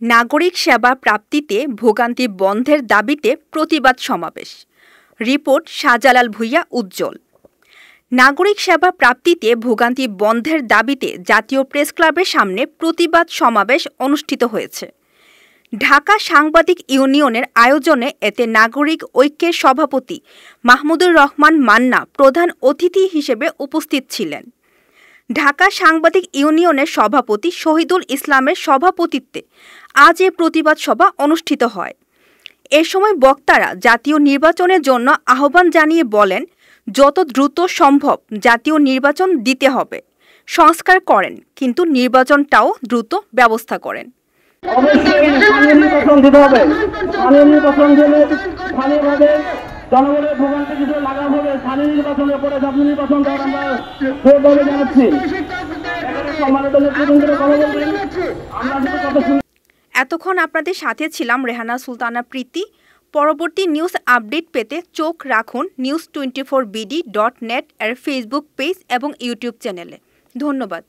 নাগরিক সেবা প্রাপ্তিতে ভোগান্তি বন্ধের দাবিতে প্রতিবাদ সমাবেশ। রিপোর্ট শাহজালাল ভূঁইয়া উজ্জ্বল। নাগরিক সেবা প্রাপ্তিতে ভোগান্তি বন্ধের দাবিতে জাতীয় প্রেসক্লাবের সামনে প্রতিবাদ সমাবেশ অনুষ্ঠিত হয়েছে। ঢাকা সাংবাদিক ইউনিয়নের আয়োজনে এতে নাগরিক ঐক্যের সভাপতি মাহমুদুর রহমান মান্না প্রধান অতিথি হিসেবে উপস্থিত ছিলেন। ঢাকা সাংবাদিক ইউনিয়নের সভাপতি শহীদুল ইসলামের সভাপতিত্বে আজ এ প্রতিবাদ সভা অনুষ্ঠিত হয়। এ সময় বক্তারা জাতীয় নির্বাচনের জন্য আহ্বান জানিয়ে বলেন, যত দ্রুত সম্ভব জাতীয় নির্বাচন দিতে হবে। সংস্কার করেন, কিন্তু নির্বাচনটাও দ্রুত ব্যবস্থা করেন। জনগণের ভোগান্তি কিছু লাঘব হবে। স্থানীয় নির্বাচনের পরে জাতীয় নির্বাচন দেওয়ার আমরা জোরদারে জানাচ্ছি। এতক্ষণ আপনাদের সাথে ছিলাম রেহানা সুলতানা প্রীতি। পরবর্তী নিউজ আপডেট পেতে চোখ রাখুন news24bd.net এর ফেসবুক পেজ এবং ইউটিউব চ্যানেলে। ধন্যবাদ।